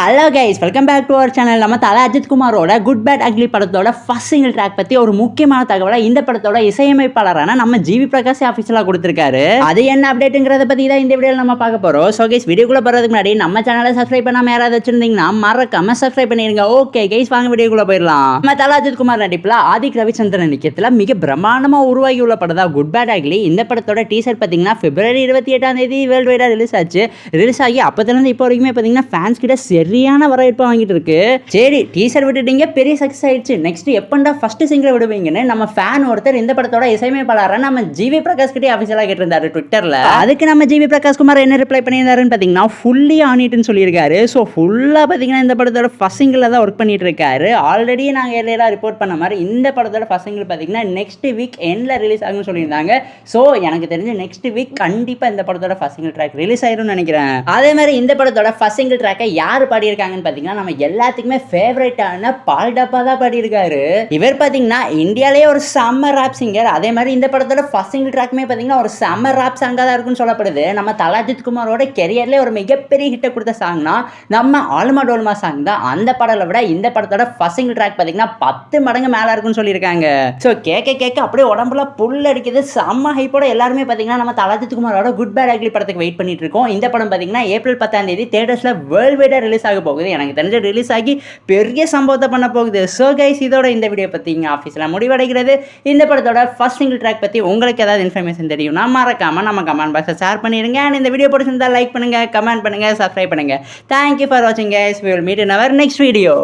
Hello guys, welcome back to our channel. நம்ம தல அஜித் குமாரோட குட் பேட் அக்லி படத்தோட ஃபர்ஸ்ட் சிங்கிள் ட்ராக் பற்றி ஒரு முக்கியமான தகவலை இந்த படத்தோட இசையமைப்பாளரான நம்ம ஜிவி பிரகாஷ் ஆஃபீஷியலாக கொடுத்துருக்காரு. அது என்ன அப்டேட்டுங்கிறத பற்றி தான் இந்த வீடியோவில் நம்ம பார்க்க போகிறோம். ஸோ கைஸ், வீடியோக்குள்ளே போகிறதுக்கு முன்னாடி நம்ம சேனலை சப்ஸ்கிரைப் பண்ணாமல் யாராவது வச்சிருந்தீங்கன்னா மறக்காம சப்ஸ்கிரைப் பண்ணிடுங்க. ஓகே கைஸ், வாங்க வீடியோக்குள்ளே போயிடலாம். நம்ம தல அஜித் குமார் நடிப்பில் ஆதிக் ரவிச்சந்திரன் நிற்கத்தில் மிக பிரம்மாண்டமாக உருவாகி உள்ள படம் தான் குட் பேட் அக்லி. இந்த படத்தோட டீசர் பார்த்தீங்கன்னா February 28 வேர்ல்டு வைடாக ரிலீஸ் ஆச்சு. ரிலீஸ் ஆகி அப்போதுலேருந்து இப்போ வரைக்குமே பார்த்தீங்கன்னா ஃபேன்ஸ் கிட்ட சரியான வரவேற்பு வாங்கிட்டு இருக்கு. சரி, டீசர் விட்டுட்டீங்க, பெரிய சக்ஸஸ் ஆயிடுச்சு, நெக்ஸ்ட் எப்பண்டா ஃபர்ஸ்ட் சிங்கிள் விடுவீங்கன்னு நம்ம ஃபேன் ஒருத்தர் இந்த படத்தோட இசையமைப்பாளராக நம்ம ஜிவி பிரகாஷ் கிட்டே ஆஃபீஷியலாக கேட்டிருந்தாரு ட்விட்டர்ல. அதுக்கு நம்ம ஜிவி பிரகாஷ் குமார் என்ன ரிப்ளை பண்ணியிருந்தாருன்னு பார்த்தீங்கன்னா ஃபுல்லி ஆன் இட்னு சொல்லியிருக்காரு. ஸோ ஃபுல்லாக பார்த்தீங்கன்னா இந்த படத்தோட ஃபர்ஸ்ட் சிங்கிள் தான் ஒர்க் பண்ணிட்டு இருக்காரு. ஆல்ரெடி நாங்கள் எல்லாம் ரிப்போர்ட் பண்ண மாதிரி இந்த படத்தோட ஃபர்ஸ்ட் சிங்கிள் பார்த்தீங்கன்னா நெக்ஸ்ட் வீக் எண்டில் ரிலீஸ் ஆகும்னு சொல்லியிருந்தாங்க. ஸோ எனக்கு தெரிஞ்ச நெக்ஸ்ட் வீக் கண்டிப்பாக இந்த படத்தோட ஃபர்ஸ்ட் சிங்கிள் ட்ராக் ரிலீஸ் ஆயிரும்னு நினைக்கிறேன். அதே மாதிரி இந்த படத்தோட ஃபர்ஸ்ட் சிங்கிள் ட்ராக்கை யார் பாடியிருக்காங்கன்னு பார்த்தீங்கன்னா நம்ம எல்லாத்துக்குமே ஃபேவரட்டான பால் டப்பா தான் பாடியிருக்காரு. இவர் பார்த்தீங்கன்னா இந்தியாவிலேயே ஒரு சம்மர் ராப் சிங்கர். அதே மாதிரி இந்த படத்தோட ஃபர்ஸ்ட் சிங்கிள் ட்ராக்குமே பார்த்தீங்கன்னா ஒரு சம்மர் ராப் சாங்காக தான் இருக்குன்னு சொல்லப்படுது. நம்ம தல அஜித் குமாரோட கெரியர்லேயே ஒரு மிகப்பெரிய ஹிட்டை கொடுத்த சாங்னா நம்ம ஆல்மா டோல்மா சாங் தான். அந்த படத்தை விட இந்த படத்தோட ஃபர்ஸ்ட் சிங்கிள் ட்ராக் பார்த்தீங்கன்னா 10 மடங்கு மேலே இருக்குன்னு சொல்லியிருக்காங்க. ஸோ கேட்க அப்படியே உடம்புல புல் அடிக்குது. செம்ம ஹைப்போட எல்லாருமே பார்த்தீங்கன்னா நம்ம தல அஜித் குமாரோட குட் பேட் அக்லி படத்துக்கு வெயிட் பண்ணிட்டு இருக்கோம். இந்த படம் பார்த்தீங்கன்னா April 10 தியேட்டர்ஸில் வேர்ல்டு வைடாக ரிலீஸ் ஆக போகுது. எனக்கு தெரிஞ்ச ரிலீஸ் ஆகி பெரிய சம்பவத்தை பண்ண போகுது. ஸோ கைஸ், இதோட இந்த வீடியோ பற்றி இங்கே ஆஃபீஸில் முடிவடைகிறது. இந்த படத்தோட ஃபர்ஸ்ட் சிங்கிள் ட்ராக் பற்றி உங்களுக்கு ஏதாவது இன்ஃபர்மேஷன் தெரியும்னா மறக்காமல் நம்ம கமெண்ட் பாக்ஸில் ஷேர் பண்ணிடுங்க. அண்ட் இந்த வீடியோ பிடிச்சிருந்தா லைக் பண்ணுங்கள், கமெண்ட் பண்ணுங்கள், சப்ஸ்கிரைப் பண்ணுங்கள். தேங்க்யூ ஃபார் வாட்சிங் guys. We will meet in our next video.